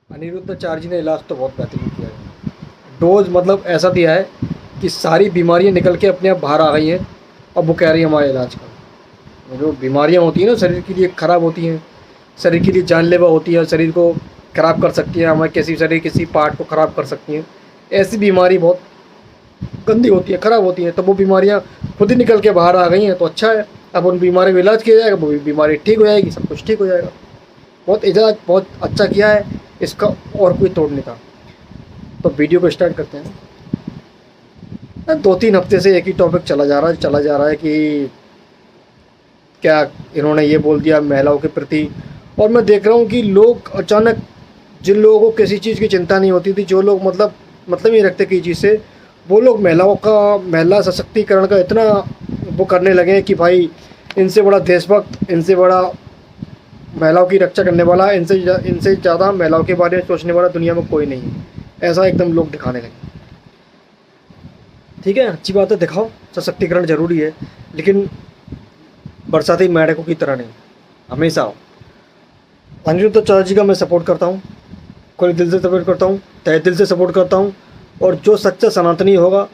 अनिरुद्धाचार्य जी ने इलाज तो बहुत बेहतरीन किया है। डोज मतलब ऐसा दिया है कि सारी बीमारियां निकल के अपने आप बाहर आ गई हैं। अब वो कह रही है हमारे इलाज का, जो बीमारियां होती हैं ना शरीर के लिए ख़राब होती हैं, शरीर के लिए जानलेवा होती है, शरीर को ख़राब कर सकती है, हमारे किसी शरीर किसी पार्ट को ख़राब कर सकती हैं। ऐसी बीमारी बहुत गंदी होती है, ख़राब होती है, तो वो बीमारियां खुद ही निकल के बाहर आ गई हैं, तो अच्छा है। अब उन बीमारियों का इलाज किया जाएगा, वो बीमारी ठीक हो जाएगी, सब कुछ ठीक हो जाएगा। बहुत इजाज़ बहुत अच्छा किया है, इसका और कोई तोड़ नहीं था। तो वीडियो को स्टार्ट करते हैं। 2-3 हफ्ते से एक ही टॉपिक चला जा रहा है कि क्या इन्होंने ये बोल दिया महिलाओं के प्रति। और मैं देख रहा हूँ कि लोग अचानक, जिन लोगों को किसी चीज़ की चिंता नहीं होती थी, जो लोग मतलब ही रखते किसी चीज़ से, वो लोग महिला सशक्तिकरण का इतना वो करने लगे हैं कि भाई इनसे बड़ा देशभक्त, इनसे बड़ा महिलाओं की रक्षा करने वाला, इनसे ज़्यादा महिलाओं के बारे में सोचने वाला दुनिया में कोई नहीं है। ऐसा एकदम लोग दिखाने लगे। ठीक है, अच्छी बात है, दिखाओ, सशक्तिकरण ज़रूरी है, लेकिन बरसाती मेंढकों की तरह नहीं, हमेशा हो। अनिरुद्धाचार्य जी का मैं सपोर्ट करता हूँ, खुले दिल से सपोर्ट करता हूँ, तहे दिल से सपोर्ट करता हूँ। और जो सच्चा सनातनी होगा,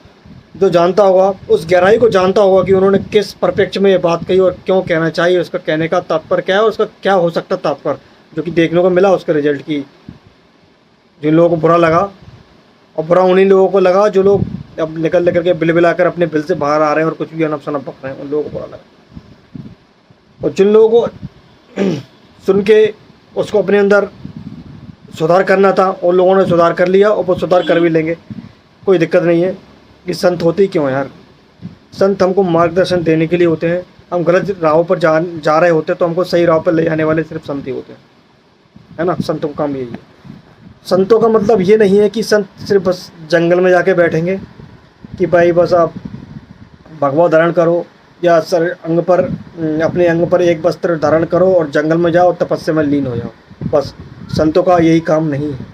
जो जानता होगा, उस गहराई को जानता होगा कि उन्होंने किस परिप्रेक्ष्य में ये बात कही और क्यों कहना चाहिए, उसका कहने का तात्पर्य क्या है और उसका क्या हो सकता है तात्पर्य, जो कि देखने को मिला उसके रिजल्ट की। जिन लोगों को बुरा लगा, और बुरा उन्हीं लोगों को लगा जो लोग अब निकल कर के बिल कर अपने बिल से बाहर आ रहे हैं और कुछ भी अनप शनप बक रहे हैं, उन लोगों को बुरा लगा। और जिन लोगों को सुन के उसको अपने अंदर सुधार करना था, उन लोगों ने सुधार कर लिया और वो सुधार कर भी लेंगे, कोई दिक्कत नहीं है। कि संत होते ही क्यों हैं यार? संत हमको मार्गदर्शन देने के लिए होते हैं। हम गलत राहों पर जा रहे होते हैं तो हमको सही राह पर ले जाने वाले सिर्फ संत ही होते हैं, है ना। संतों का काम यही है। संतों का मतलब ये नहीं है कि संत सिर्फ बस जंगल में जाके बैठेंगे कि भाई बस आप भगवा धारण करो या सर अपने अंग पर एक वस्त्र धारण करो और जंगल में जाओ, तपस्या में लीन हो जाओ, बस। संतों का यही काम नहीं है।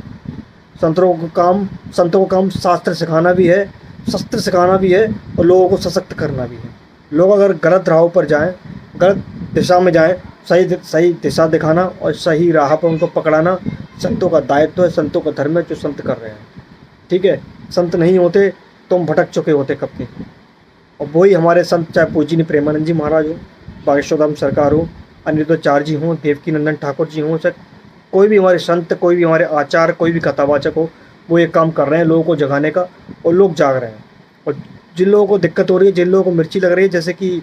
संतों का काम शास्त्र सिखाना भी है, शस्त्र सिखाना भी है और लोगों को सशक्त करना भी है। लोग अगर गलत राहों पर जाएं, गलत दिशा में जाएं, सही दिशा दिखाना और सही राह पर उनको पकड़ाना संतों का दायित्व है, संतों का धर्म है, जो संत कर रहे हैं। ठीक है, संत नहीं होते तो हम भटक चुके होते कब के। और वही हमारे संत, चाहे पूज्य प्रेमानंद जी महाराज हो, बागेश्वर धाम सरकार हो, अनिरुद्धाचार्य जी हों, देवकी नंदन ठाकुर जी हों, कोई भी हमारे संत, कोई भी हमारे आचार्य, कोई भी कथावाचक हो, वो एक काम कर रहे हैं लोगों को जगाने का, और लोग जाग रहे हैं। और जिन लोगों को दिक्कत हो रही है, जिन लोगों को मिर्ची लग रही है, जैसे कि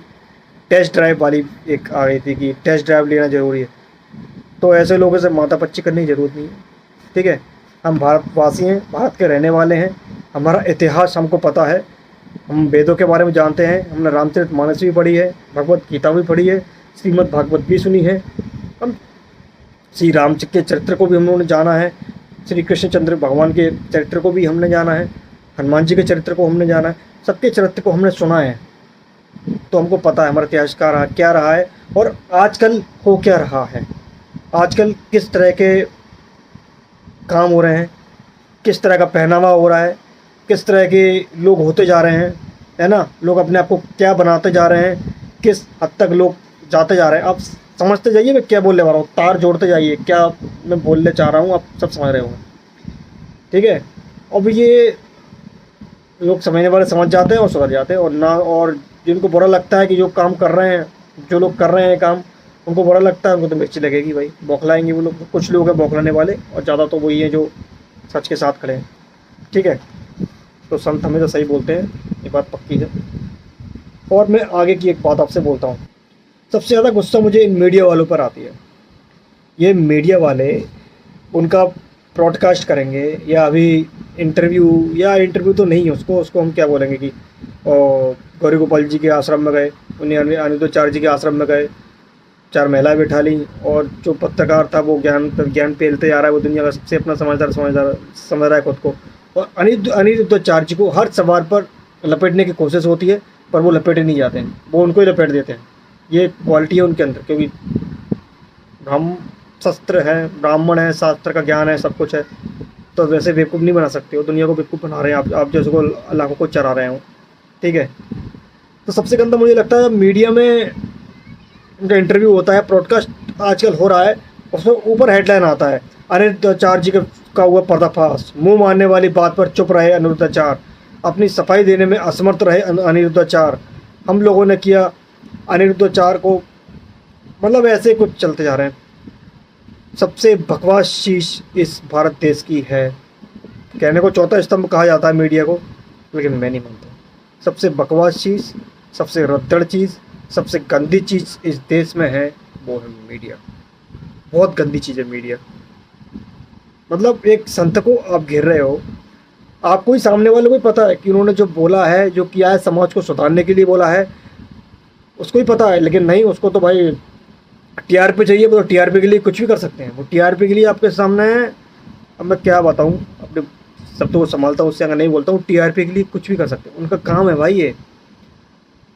टेस्ट ड्राइव वाली एक आ गई थी कि टेस्ट ड्राइव लेना ज़रूरी है, तो ऐसे लोगों से माथापच्ची करने की ज़रूरत नहीं है। ठीक है, हम भारतवासी हैं, भारत के रहने वाले हैं, हमारा इतिहास हमको पता है, हम वेदों के बारे में जानते हैं, हमने रामचरितमानस भी पढ़ी है, भगवत गीता भी पढ़ी है, श्रीमद् भागवत भी सुनी है, हम श्री राम के चरित्र को भी हम लोगों ने जाना है, श्री कृष्णचंद्र भगवान के चरित्र को भी हमने जाना है, हनुमान जी के चरित्र को हमने जाना है, सबके चरित्र को हमने सुना है। तो हमको पता है हमारा इतिहास क्या रहा है और आजकल हो क्या रहा है, आजकल किस तरह के काम हो रहे हैं, किस तरह का पहनावा हो रहा है, किस तरह के लोग होते जा रहे हैं, है ना। लोग अपने आप को क्या बनाते जा रहे हैं, किस हद तक लोग जाते जा रहे हैं। आप समझते जाइए मैं क्या बोलने वाला हूँ, तार जोड़ते जाइए, क्या मैं बोलने चाह रहा हूँ आप सब समझ रहे होंगे। ठीक है, अब ये लोग समझने वाले समझ जाते हैं और सुधर जाते हैं, और ना, और जिनको बुरा लगता है कि जो काम कर रहे हैं, जो लोग कर रहे हैं काम, उनको बुरा लगता है, उनको तो मिर्ची लगेगी भाई, बौखलाएंगे वो लोग। कुछ लोग हैं बौखलाने वाले, और ज़्यादा तो वही हैं जो सच के साथ खड़े हैं। ठीक है, तो संत हमेशा सही बोलते हैं, ये बात पक्की है। और मैं आगे की एक बात आपसे बोलता हूँ। सबसे ज़्यादा गुस्सा मुझे इन मीडिया वालों पर आती है। ये मीडिया वाले, उनका ब्रॉडकास्ट करेंगे या अभी इंटरव्यू तो नहीं है, उसको हम क्या बोलेंगे कि गौरी गोपाल जी के आश्रम में गए, उन्हें अनिरुद्धाचार्य जी के आश्रम में गए, 4 महिलाएं बिठा ली, और जो पत्रकार था वो ज्ञान पेलते जा रहा है, वो दुनिया का सबसे अपना समझ रहा है खुद को। और अनिरुद्धाचार्य जी को हर सवाल पर लपेटने की कोशिश होती है, पर वो लपेटे नहीं जाते हैं, वो उनको ही लपेट देते हैं। ये क्वालिटी है उनके अंदर, क्योंकि हम शस्त्र हैं, ब्राह्मण हैं, शास्त्र का ज्ञान है, सब कुछ है, तो वैसे बेवकूफ़ नहीं बना सकते हो। दुनिया को बेवकूफ़ बना रहे हैं आप जैसे को लाखों को चरा रहे हो। ठीक है, तो सबसे गंदा मुझे लगता है मीडिया में उनका इंटरव्यू होता है, ब्रॉडकास्ट आजकल हो रहा है, उसमें ऊपर हेडलाइन आता है अनिरुद्धाचार्य जी के का हुआ पर्दाफाश। मुंह मारने वाली बात पर चुप रहे अनिरुद्धाचार्य, अपनी सफाई देने में असमर्थ रहे अनिरुद्धाचार्य। हम लोगों ने किया अनिरुद्धाचार्य को, मतलब ऐसे कुछ चलते जा रहे हैं। सबसे बकवास चीज़ इस भारत देश की है, कहने को चौथा स्तंभ कहा जाता है मीडिया को, लेकिन मैं नहीं मानता। सबसे बकवास चीज़, सबसे रद्दड़ चीज़, सबसे गंदी चीज़ इस देश में है, वो है मीडिया। बहुत गंदी चीज़ है मीडिया। मतलब एक संत को आप घेर रहे हो, आपको ही सामने वाले को ही पता है कि उन्होंने जो बोला है, जो किया है, समाज को सुधारने के लिए बोला है, उसको ही पता है। लेकिन नहीं, उसको तो भाई टीआरपी चाहिए, वो तो टीआरपी के लिए कुछ भी कर सकते हैं। वो टीआरपी के लिए आपके सामने है। अब मैं क्या बताऊँ, अपने सब तो वो संभालता हूँ, उससे अगर नहीं बोलता हूँ, टीआरपी के लिए कुछ भी कर सकते हैं। उनका काम है भाई, ये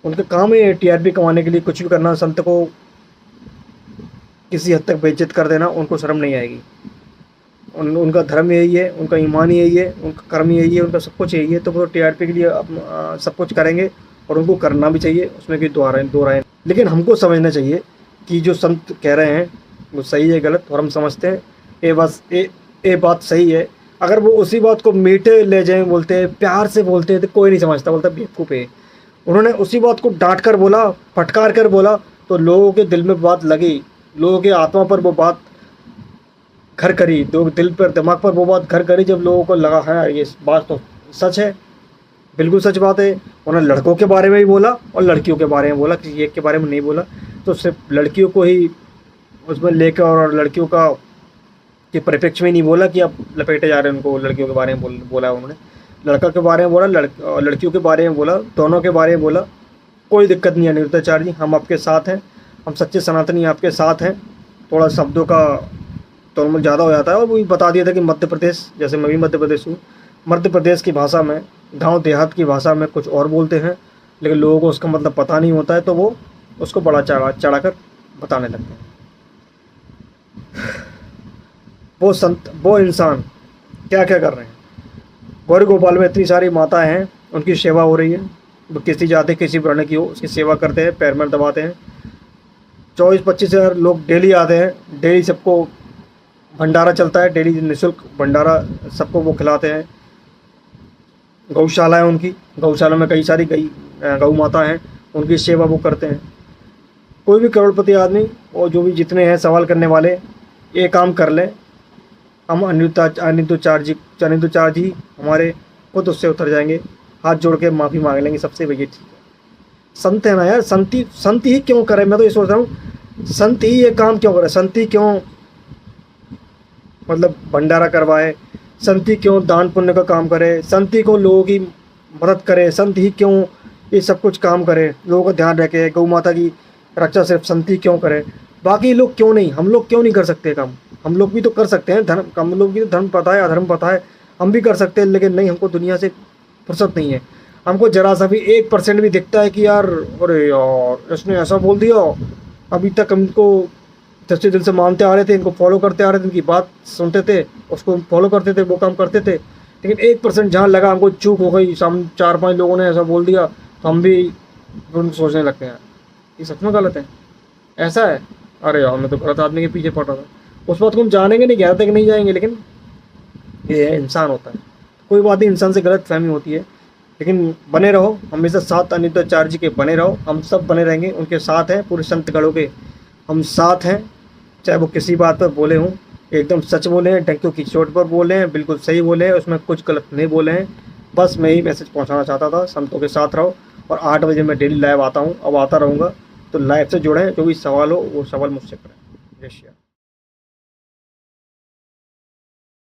उनका काम है टीआरपी कमाने के लिए कुछ भी करना। संत को किसी हद तक बेइज्जत कर देना, उनको शर्म नहीं आएगी। उनका धर्म यही है, उनका ईमान यही है, उनका कर्म यही है, उनका सब कुछ यही है। तो वो टीआरपी के लिए सब कुछ करेंगे, और उनको करना भी चाहिए, उसमें कोई दो राय। लेकिन हमको समझना चाहिए कि जो संत कह रहे हैं वो सही है गलत, और हम समझते हैं ये बात सही है। अगर वो उसी बात को मीठे ले जाए, बोलते हैं प्यार से बोलते हैं, तो कोई नहीं समझता, बोलता बेवकूफ़ है। उन्होंने उसी बात को डांट कर बोला, फटकार कर बोला, तो लोगों के दिल में बात लगी, लोगों के आत्मा पर वो बात घर करी, तो दिल पर दिमाग पर वो बात घर करी। जब लोगों को लगा है ये बात तो सच है, बिल्कुल सच बात है। उन्होंने लड़कों के बारे में भी बोला और लड़कियों के बारे में बोला, किसी एक के बारे में नहीं बोला। तो सिर्फ लड़कियों को ही उसमें लेकर, और लड़कियों का के परिप्रेक्ष्य में नहीं बोला कि आप लपेटे जा रहे हैं उनको, लड़कियों के बारे में बोला उन्होंने, लड़का के बारे में बोला, लड़कियों के बारे में बोला, दोनों के बारे में बोला। कोई दिक्कत नहीं है अनिरुद्धाचार्य जी, हम आपके साथ हैं, हम सच्चे सनातनी आपके साथ हैं। थोड़ा शब्दों का तोलमोल ज़्यादा हो जाता है, और वो भी बता दिया था कि मध्य प्रदेश, जैसे मैं भी मध्य प्रदेश हूँ, मध्य प्रदेश की भाषा में, गांव देहात की भाषा में कुछ और बोलते हैं, लेकिन लोगों को उसका मतलब पता नहीं होता है, तो वो उसको बड़ा चढ़ा कर बताने लगते हैं। वो संत, वो इंसान क्या क्या कर रहे हैं। गौरी गोपाल में इतनी सारी माताएं हैं, उनकी सेवा हो रही है। वो किसी जाति किसी वर्ण की हो, उसकी सेवा करते हैं, पैर में दबाते हैं। 24-25 हज़ार लोग डेली आते हैं, डेली सबको भंडारा चलता है, डेली निःशुल्क भंडारा सबको वो खिलाते हैं। गौशाला है उनकी, गौशाला में कई सारी गौ माता हैं, उनकी सेवा वो करते हैं। कोई भी करोड़पति आदमी और जो भी जितने हैं सवाल करने वाले, ये काम कर लें, हम अनिरुद्धाचार्य जी हमारे खुद उससे उतर जाएंगे, हाथ जोड़ के माफ़ी मांग लेंगे सबसे। भैया ठीक है, संत है ना यार, संत ही क्यों करे। मैं तो ये सोच रहा हूँ, संत ही ये काम क्यों करे, संत ही क्यों मतलब भंडारा करवाए, संत ही क्यों दान पुण्य का काम करे, संत ही क्यों लोगों की मदद करे, संत ही क्यों ये सब कुछ काम करे, लोगों का ध्यान रखे, गौ माता की रक्षा सिर्फ संत ही क्यों करे, बाकी लोग क्यों नहीं, हम लोग क्यों नहीं कर सकते काम। हम लोग भी तो कर सकते हैं, धर्म, हम लोग भी तो धर्म पता है, अधर्म पता है, हम भी कर सकते हैं। लेकिन नहीं, हमको दुनिया से फुर्सत नहीं है। हमको जरा सा भी 1% भी दिखता है कि यार अरे यार इसने ऐसा बोल दिया, अभी तक हमको सच्चे दिल से मानते आ रहे थे, इनको फॉलो करते आ रहे थे, इनकी बात सुनते थे, उसको फॉलो करते थे, वो काम करते थे। लेकिन 1% जहाँ लगा हमको चूक हो गई, सामने 4-5 लोगों ने ऐसा बोल दिया, तो हम भी सोचने लगते हैं ये सच में गलत है, ऐसा है, अरे यार मैं तो गलत आदमी के पीछे पड़ रहा था। उस बात को हम जानेंगे नहीं, कहते कि नहीं जाएंगे, लेकिन ये इंसान होता है, कोई बात नहीं, इंसान से गलत फहमी होती है। लेकिन बने रहो हमेशा साथ अनिरुद्धाचार्य जी के, बने रहो, हम सब बने रहेंगे, उनके साथ हैं, पूरे संत गढ़ों के हम साथ हैं। चाहे वो किसी बात पर बोले हों, एकदम सच बोले हैं, डंकियों की चोट पर बोले हैं, बिल्कुल सही बोले हैं, उसमें कुछ गलत नहीं बोले हैं। बस मैं ही मैसेज पहुंचाना चाहता था, संतों के साथ रहो। और 8 बजे मैं डेली लाइव आता हूं, अब आता रहूँगा, तो लाइव से जुड़ें, जो भी सवाल हो वो सवाल मुझसे करें। जय श्री राम।